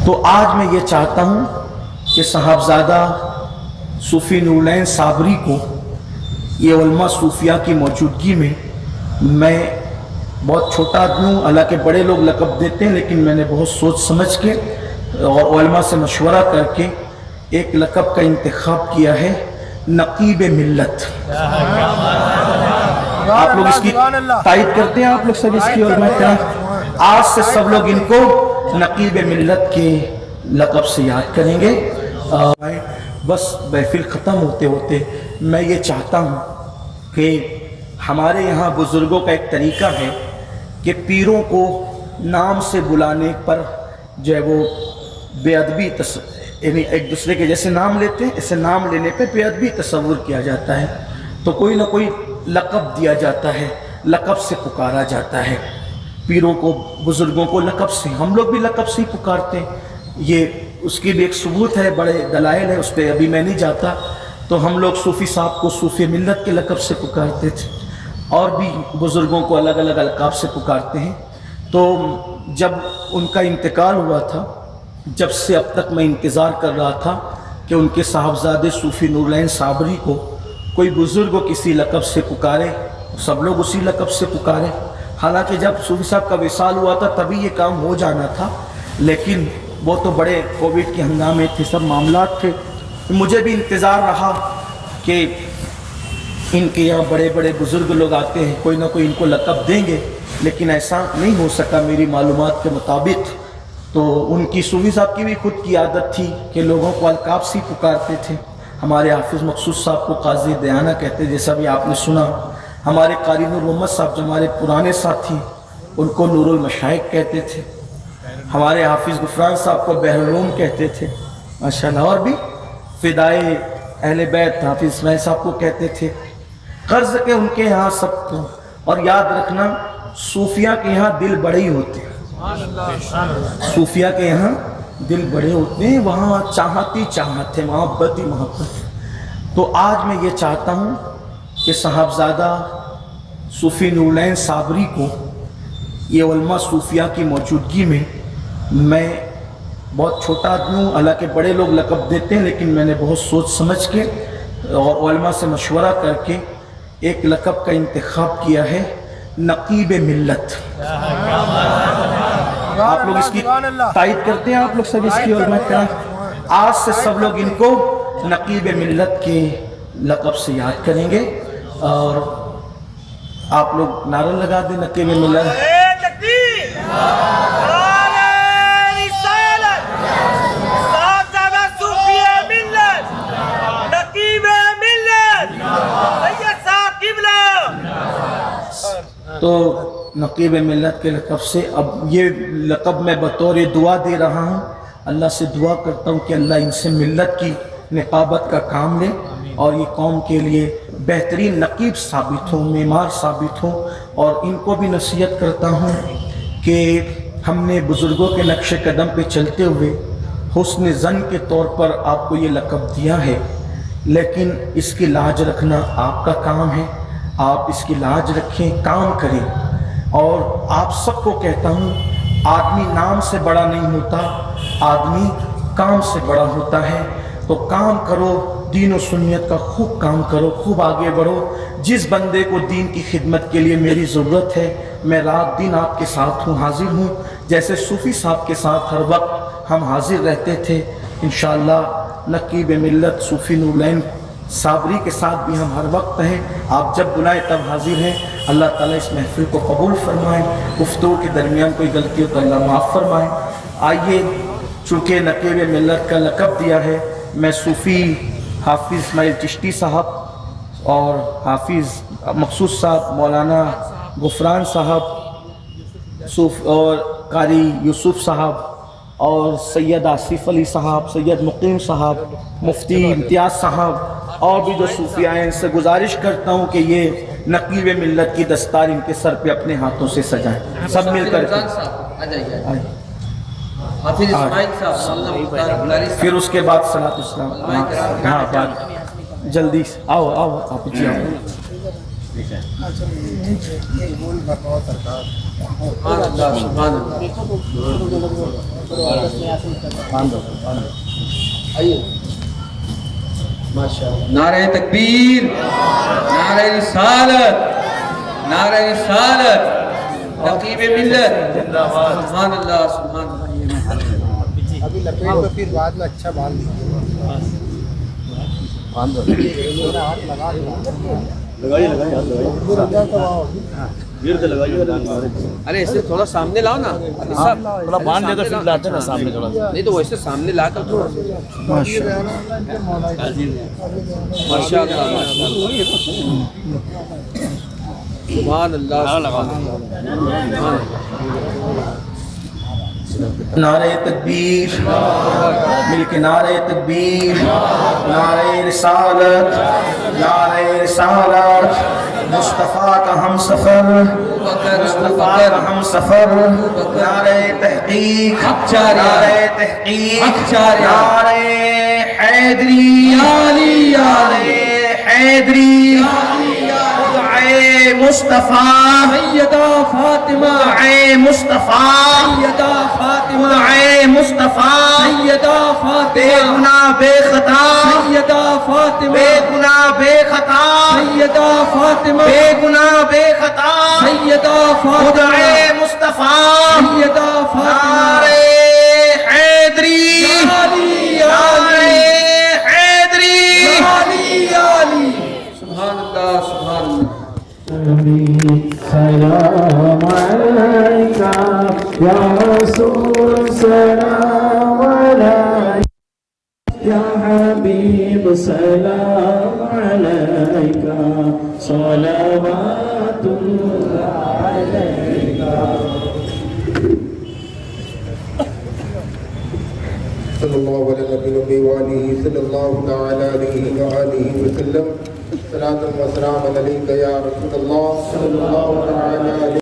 تو آج میں یہ چاہتا ہوں کہ صاحبزادہ صوفی نورالعین صابری کو یہ علماء صوفیہ کی موجودگی میں بہت چھوٹا آدمی ہوں، حالانکہ بڑے لوگ لقب دیتے ہیں، لیکن میں نے بہت سوچ سمجھ کے اور علماء سے مشورہ کر کے ایک لقب کا انتخاب کیا ہے، نقیب ملت۔ آپ لوگ اس کی تائید کرتے ہیں، آپ لوگ سب اس کی، اور میں کہا آج سے سب لوگ ان کو نقیب ملت کے لقب سے یاد کریں گے۔ بس محفل ختم ہوتے ہوتے میں یہ چاہتا ہوں کہ ہمارے یہاں بزرگوں کا ایک طریقہ ہے کہ پیروں کو نام سے بلانے پر جو ہے وہ بے ادبی یعنی ایک دوسرے کے جیسے نام لیتے ہیں، ایسے نام لینے پہ بے ادبی تصور کیا جاتا ہے، تو کوئی نہ کوئی لقب دیا جاتا ہے، لقب سے پکارا جاتا ہے پیروں کو، بزرگوں کو لقب سے۔ ہم لوگ بھی لقب سے ہی پکارتے ہیں، یہ اس کی بھی ایک ثبوت ہے، بڑے دلائل ہے، اس پہ ابھی میں نہیں جاتا۔ تو ہم لوگ صوفی صاحب کو صوفی ملت کے لقب سے پکارتے تھے، اور بھی بزرگوں کو الگ الگ القاب سے پکارتے ہیں۔ تو جب ان کا انتقال ہوا تھا، جب سے اب تک میں انتظار کر رہا تھا کہ ان کے صاحبزادے صوفی نورالعین صابری کو کوئی بزرگ کسی لقب سے پکارے، سب لوگ اسی لقب سے پکارے۔ حالانکہ جب صوفی صاحب کا وصال ہوا تھا تبھی یہ کام ہو جانا تھا، لیکن وہ تو بڑے کووڈ کے ہنگامے تھے، سب معاملات تھے۔ مجھے بھی انتظار رہا کہ ان کے یہاں بڑے بڑے بزرگ لوگ آتے ہیں، کوئی نہ کوئی ان کو لقب دیں گے، لیکن ایسا نہیں ہو سکا میری معلومات کے مطابق۔ تو ان کی صوفی صاحب کی بھی خود کی عادت تھی کہ لوگوں کو القاب سے پکارتے تھے۔ ہمارے حافظ مقصود صاحب کو قاضی دیانہ کہتے، جیسا بھی آپ نے سنا۔ ہمارے قاری نور محمد صاحب جو ہمارے پرانے ساتھی، ان کو نور المشائخ کہتے تھے۔ ہمارے حافظ غفران صاحب کو بحر العلوم کہتے تھے ماشاءاللہ، اور بھی فدائے اہل بیت حافظ اسماعیل صاحب کو کہتے تھے۔ قرض کے ان کے یہاں سب کو، اور یاد رکھنا صوفیہ کے یہاں دل بڑے ہی ہوتے ہیں، صوفیہ کے یہاں دل بڑے ہوتے ہیں، وہاں چاہت ہی چاہت ہے، محبت ہی محبت ہے۔ تو آج میں یہ چاہتا ہوں کہ صاحبزادہ صوفی نورالعین صابری کو یہ علماء صوفیہ کی موجودگی میں بہت چھوٹا آدمی ہوں، حالانکہ بڑے لوگ لقب دیتے ہیں، لیکن میں نے بہت سوچ سمجھ کے اور علماء سے مشورہ کر کے ایک لقب کا انتخاب کیا ہے، نقیب ملت۔ آپ لوگ اس کی تائید کرتے ہیں، آپ لوگ سب اس کی، اور میں کہا آج سے سب لوگ ان کو نقیب ملت کے لقب سے یاد کریں گے۔ اور آپ لوگ نعرہ لگا دیں نقیب ملت۔ تو نقیب ملت کے لقب سے اب یہ لقب میں بطور دعا دے رہا ہوں، اللہ سے دعا کرتا ہوں کہ اللہ ان سے ملت کی نقابت کا کام لے اور یہ قوم کے لیے بہترین نقیب ثابت ہوں، معمار ثابت ہوں۔ اور ان کو بھی نصیحت کرتا ہوں کہ ہم نے بزرگوں کے نقش قدم پہ چلتے ہوئے حسن ظن کے طور پر آپ کو یہ لقب دیا ہے، لیکن اس کی لاج رکھنا آپ کا کام ہے، آپ اس کی لاج رکھیں، کام کریں۔ اور آپ سب کو کہتا ہوں، آدمی نام سے بڑا نہیں ہوتا، آدمی کام سے بڑا ہوتا ہے۔ تو کام کرو، دین و سنت کا خوب کام کرو، خوب آگے بڑھو۔ جس بندے کو دین کی خدمت کے لیے میری ضرورت ہے، میں رات دن آپ کے ساتھ ہوں، حاضر ہوں، جیسے صوفی صاحب کے ساتھ ہر وقت ہم حاضر رہتے تھے۔ انشاءاللہ نقیب ملت صوفی نورالعین صابری کے ساتھ بھی ہم ہر وقت ہیں، آپ جب بلائیں تب حاضر ہیں۔ اللہ تعالیٰ اس محفل کو قبول فرمائیں، گفتگو کے درمیان کوئی غلطی ہو تو اللہ معاف فرمائیں۔ آئیے، چونکہ نقیب ملت کا لقب دیا ہے، میں صوفی حافظ اسماعیل چشتی صاحب اور حافظ مقصود صاحب، مولانا غفران صاحب اور قاری یوسف صاحب اور سید آصف علی صاحب، سید مقیم صاحب، مفتی امتیاز صاحب اور بھی جو صوفیاء ہیں، ان سے گزارش کرتا ہوں کہ یہ نقیب ملت کی دستار ان کے سر پہ اپنے ہاتھوں سے سجائیں، سب مل کر کے۔ پھر اس کے بعد صلاۃ السلام، ہاں بعد جلدی آؤ آپ جی آؤ۔ نعرہ تکبیر، نعرہ رسالت، نعرہ رسالت، نقیب ملت، سبحان اللہ سبحان اللہ۔ ابھی لپیٹ کو پھر بعد میں اچھا باندھ ارے اسے تھوڑا سامنے لاؤ نا، تھوڑا باندھ دے تو پھر لاتے نا سامنے تھوڑا سا۔ نہیں تو ویسے سامنے لا کر تھوڑا ماشاء اللہ ماشاء اللہ سبحان اللہ سبحان اللہ۔ نعرہ تکبیر، مل کے نعرہ تکبیر، نعرہ رسالت، نعرہ رسالت، مصطفیٰ کا ہم سفر، مصطفیٰ کا ہم سفر، نعرہ تحقیق، نعرہ تحقیق، نعرہ حیدری، نعرہ حیدری، دعائے مصطفیٰ، سیدہ فاطمہ، دعائے مصطفیٰ، سیدہ فاطمہ، دعائے مصطفیٰ، سیدہ بے فاطمہ، گناہ بے خطا، سیدہ فاطمہ، بے گناہ بے خطا، سیدہ فاطمہ، بے گناہ بے خطا، سیدہ فاطمہ، دعائے مصطفیٰ، سیدہ فاطمہ، نعرہ حیدری، علی نعرہ علی حیدری، علی علی، سبحان اللہ سبحان اللہ۔ سلام علیکہ یا رسول، سلام علیکہ یا حبیب، سلام علیکہ صلوات اللہ علیکہ۔ صلی اللہ علیہ وآلہ صلی اللہ تعالی علیہ وآلہ وسلم۔ صلاۃ و سلام علیکہ یا رسول اللہ صلی اللہ تعالی علیہ